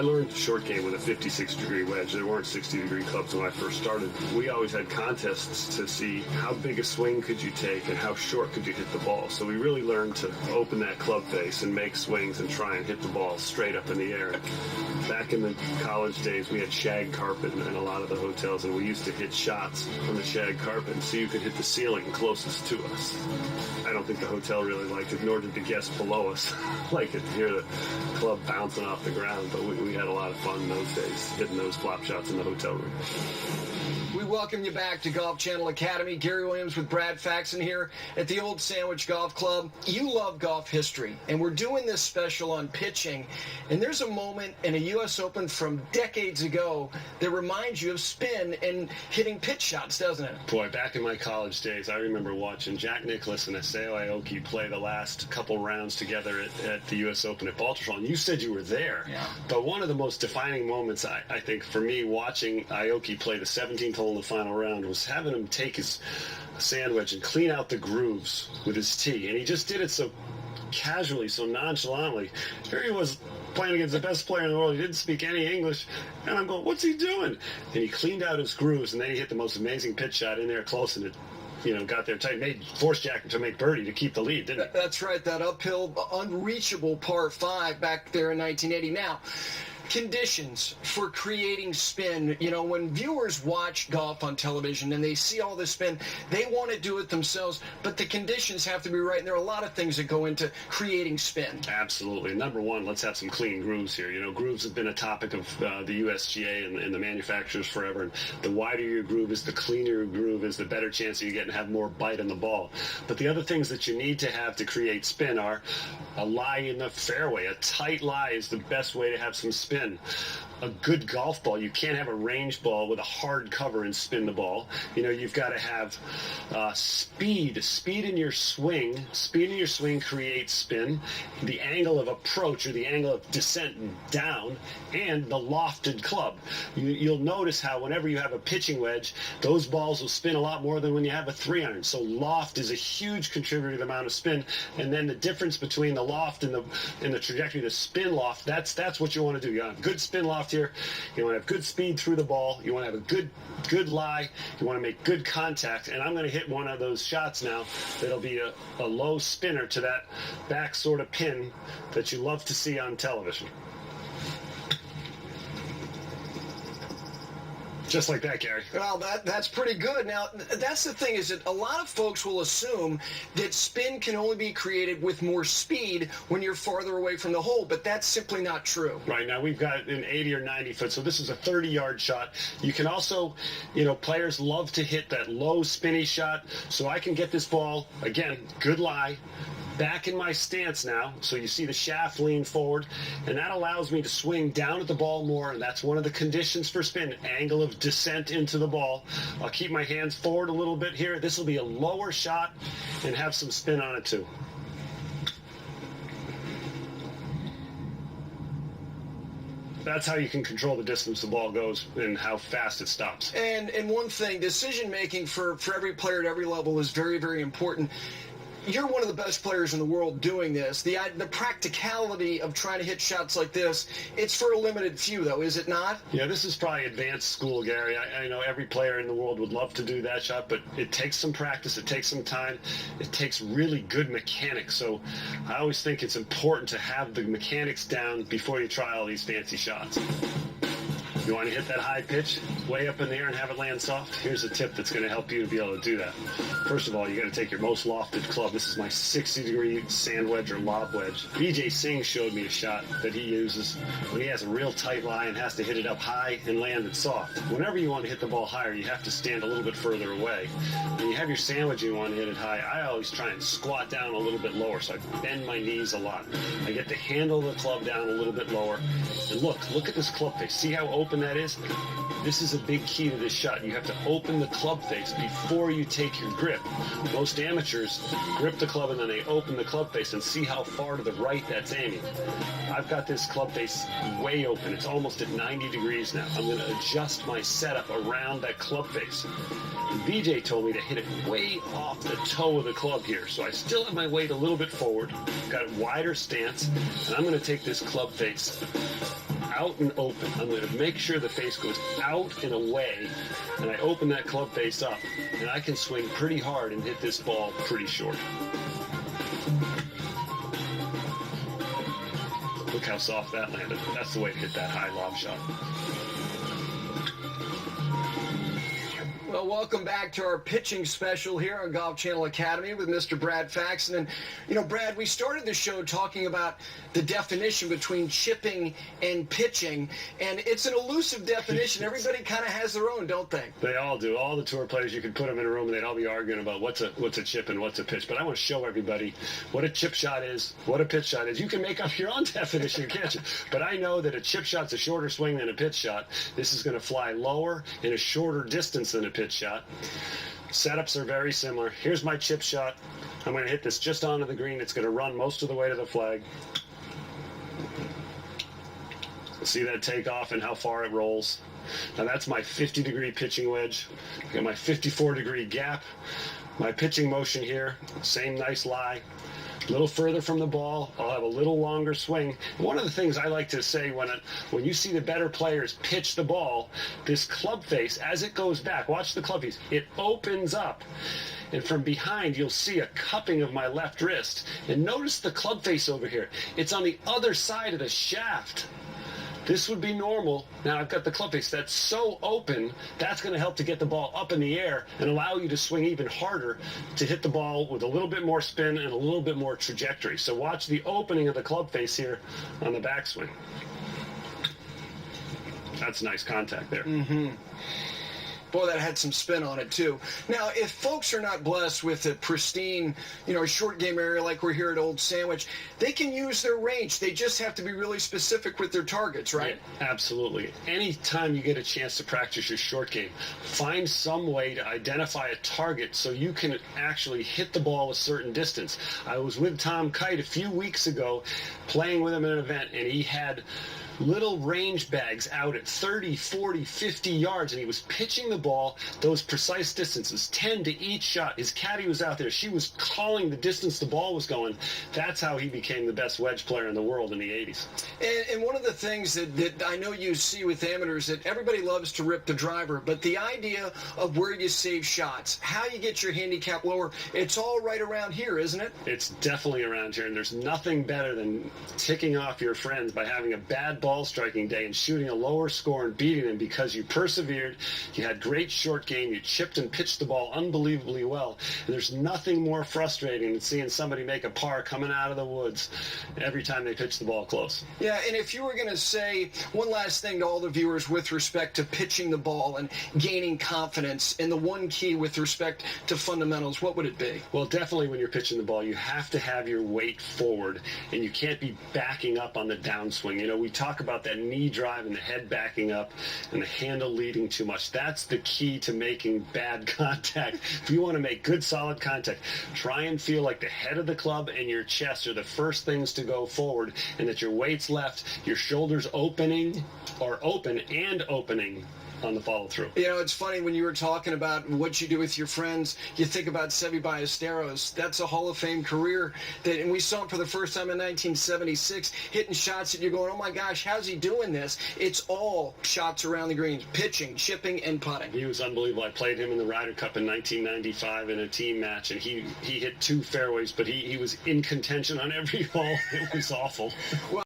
I learned short game with a 56-degree wedge. There weren't 60-degree clubs when I first started. We always had contests to see how big a swing could you take and how short could you hit the ball. So we really learned to open that club face and make swings and try and hit the ball straight up in the air. Back in the college days, we had shag carpet in a lot of the hotels, and we used to hit shots on the shag carpet so you could hit the ceiling closest to us. I don't think the hotel really liked it, nor did the guests below us like it to hear the club bouncing off the ground, but we had a lot of fun in those days, hitting those flop shots in the hotel room. We welcome you back to Golf Channel Academy. Gary Williams with Brad Faxon here at the Old Sandwich Golf Club. You love golf history, and we're doing this special on pitching. And there's a moment in a U.S. Open from decades ago that reminds you of spin and hitting pitch shots, doesn't it? Boy, back in my college days, I remember watching Jack Nicklaus and Isao Aoki play the last couple rounds together at the U.S. Open at Baltusrol. And you said you were there. Yeah. But one of the most defining moments, I think, for me watching Aoki play the 17th hole in the final round was having him take his sand wedge and clean out the grooves with his tee. And he just did it so casually, so nonchalantly. Here he was playing against the best player in the world. He didn't speak any English. And I'm going, what's he doing? And he cleaned out his grooves, and then he hit the most amazing pitch shot in there close, and it got there tight. Forced Jack to make birdie to keep the lead, didn't it? That's right, that uphill, unreachable par 5 back there in 1980. Now, conditions for creating spin. When viewers watch golf on television and they see all this spin, they want to do it themselves, but the conditions have to be right, and there are a lot of things that go into creating spin. Absolutely. Number one, let's have some clean grooves here. Grooves have been a topic of the USGA and the manufacturers forever, and the wider your groove is, the cleaner your groove is, the better chance you get to have more bite on the ball. But the other things that you need to have to create spin are a lie in the fairway. A tight lie is the best way to have some spin. A good golf ball. You can't have a range ball with a hard cover and spin the ball. You've got to have speed. Speed in your swing. Speed in your swing creates spin. The angle of approach, or the angle of descent down, and the lofted club. You'll notice how whenever you have a pitching wedge, those balls will spin a lot more than when you have a 3-iron. So loft is a huge contributor to the amount of spin. And then the difference between the loft and the trajectory, the spin loft, that's what you want to do. You want to have good spin loft here. You want to have good speed through the ball. You want to have a good lie. You want to make good contact. And I'm going to hit one of those shots now that'll be a low spinner to that back sort of pin that you love to see on television. Just like that, Gary. Well, that's pretty good. Now, that's the thing, is that a lot of folks will assume that spin can only be created with more speed when you're farther away from the hole, but that's simply not true. Right, now we've got an 80 or 90 foot, so this is a 30-yard shot. You can also, players love to hit that low spinny shot, so I can get this ball, again, good lie, back in my stance now, so you see the shaft lean forward, and that allows me to swing down at the ball more, and that's one of the conditions for spin, angle of descent into the ball. I'll keep my hands forward a little bit here. This will be a lower shot and have some spin on it too. That's how you can control the distance the ball goes and how fast it stops. And one thing, decision making for every player at every level is very, very important. You're one of the best players in the world doing this. The practicality of trying to hit shots like this, it's for a limited few, though, is it not? Yeah, this is probably advanced school, Gary. I know every player in the world would love to do that shot, but it takes some practice, it takes some time, it takes really good mechanics. So I always think it's important to have the mechanics down before you try all these fancy shots. You want to hit that high pitch way up in the air and have it land soft? Here's a tip that's going to help you to be able to do that. First of all, you got to take your most lofted club. This is my 60-degree sand wedge or lob wedge. BJ Singh showed me a shot that he uses when he has a real tight lie and has to hit it up high and land it soft. Whenever you want to hit the ball higher, you have to stand a little bit further away. When you have your sandwich and you want to hit it high, I always try and squat down a little bit lower, so I bend my knees a lot. I get the handle of the club down a little bit lower. And look at this club face. See how open that is? This is a big key to this shot. You have to open the club face before you take your grip. Most amateurs grip the club and then they open the club face and see how far to the right that's aiming. I've got this club face way open. It's almost at 90 degrees now. I'm going to adjust my setup around that club face. And BJ told me to hit it way off the toe of the club here. So I still have my weight a little bit forward, got a wider stance, and I'm going to take this club face out and open. I'm going to make sure the face goes out and away, and I open that club face up, and I can swing pretty hard and hit this ball pretty short. Look how soft that landed. That's the way to hit that high lob shot. Well, welcome back to our pitching special here on Golf Channel Academy with Mr. Brad Faxon. And, you know, Brad, we started the show talking about the definition between chipping and pitching, and it's an elusive definition. Everybody kind of has their own, don't they? They all do. All the tour players, you could put them in a room and they'd all be arguing about what's a chip and what's a pitch. But I want to show everybody what a chip shot is, what a pitch shot is. You can make up your own definition, can't you? But I know that a chip shot's a shorter swing than a pitch shot. This is going to fly lower in a shorter distance than a pitch shot. Setups are very similar. Here's my chip shot. I'm going to hit this just onto the green. It's going to run most of the way to the flag. See that takeoff and how far it rolls. Now that's my 50-degree pitching wedge. I got my 54-degree gap. My pitching motion here, same nice lie. A little further from the ball, I'll have a little longer swing. One of the things I like to say when you see the better players pitch the ball, this club face, as it goes back, watch the club face, it opens up. And from behind, you'll see a cupping of my left wrist. And notice the club face over here. It's on the other side of the shaft. This would be normal. Now I've got the club face that's so open, that's going to help to get the ball up in the air and allow you to swing even harder to hit the ball with a little bit more spin and a little bit more trajectory. So watch the opening of the club face here on the backswing. That's nice contact there. Mm-hmm. Boy, that had some spin on it, too. Now, if folks are not blessed with a pristine, short game area like we're here at Old Sandwich, they can use their range. They just have to be really specific with their targets, right? Yeah, absolutely. Anytime you get a chance to practice your short game, find some way to identify a target so you can actually hit the ball a certain distance. I was with Tom Kite a few weeks ago playing with him at an event, and he had little range bags out at 30, 40, 50 yards, and he was pitching the ball those precise distances, 10 to each shot. His caddy was out there. She was calling the distance the ball was going. That's how he became the best wedge player in the world in the 80s. And one of the things that I know you see with amateurs, that everybody loves to rip the driver, but the idea of where you save shots, how you get your handicap lower, it's all right around here, isn't it? It's definitely around here, and there's nothing better than ticking off your friends by having a bad ball striking day and shooting a lower score and beating them because you persevered, you had great short game, you chipped and pitched the ball unbelievably well. And there's nothing more frustrating than seeing somebody make a par coming out of the woods every time they pitch the ball close. Yeah, and if you were going to say one last thing to all the viewers with respect to pitching the ball and gaining confidence, and the one key with respect to fundamentals, what would it be? Well, definitely when you're pitching the ball, you have to have your weight forward, and you can't be backing up on the downswing. We talk about that knee drive and the head backing up and the handle leading too much. That's the key to making bad contact. If you want to make good, solid contact, try and feel like the head of the club and your chest are the first things to go forward, and that your weight's left, your shoulders opening or open and opening on the follow through. It's funny when you were talking about what you do with your friends, you think about Seve Ballesteros. That's a Hall of Fame career, and we saw him for the first time in 1976, hitting shots that you're going, oh my gosh, how's he doing this? It's all shots around the greens, pitching, chipping, and putting. He was unbelievable. I played him in the Ryder Cup in 1995 in a team match, and he hit 2 fairways, but he was in contention on every hole. It was awful. Well,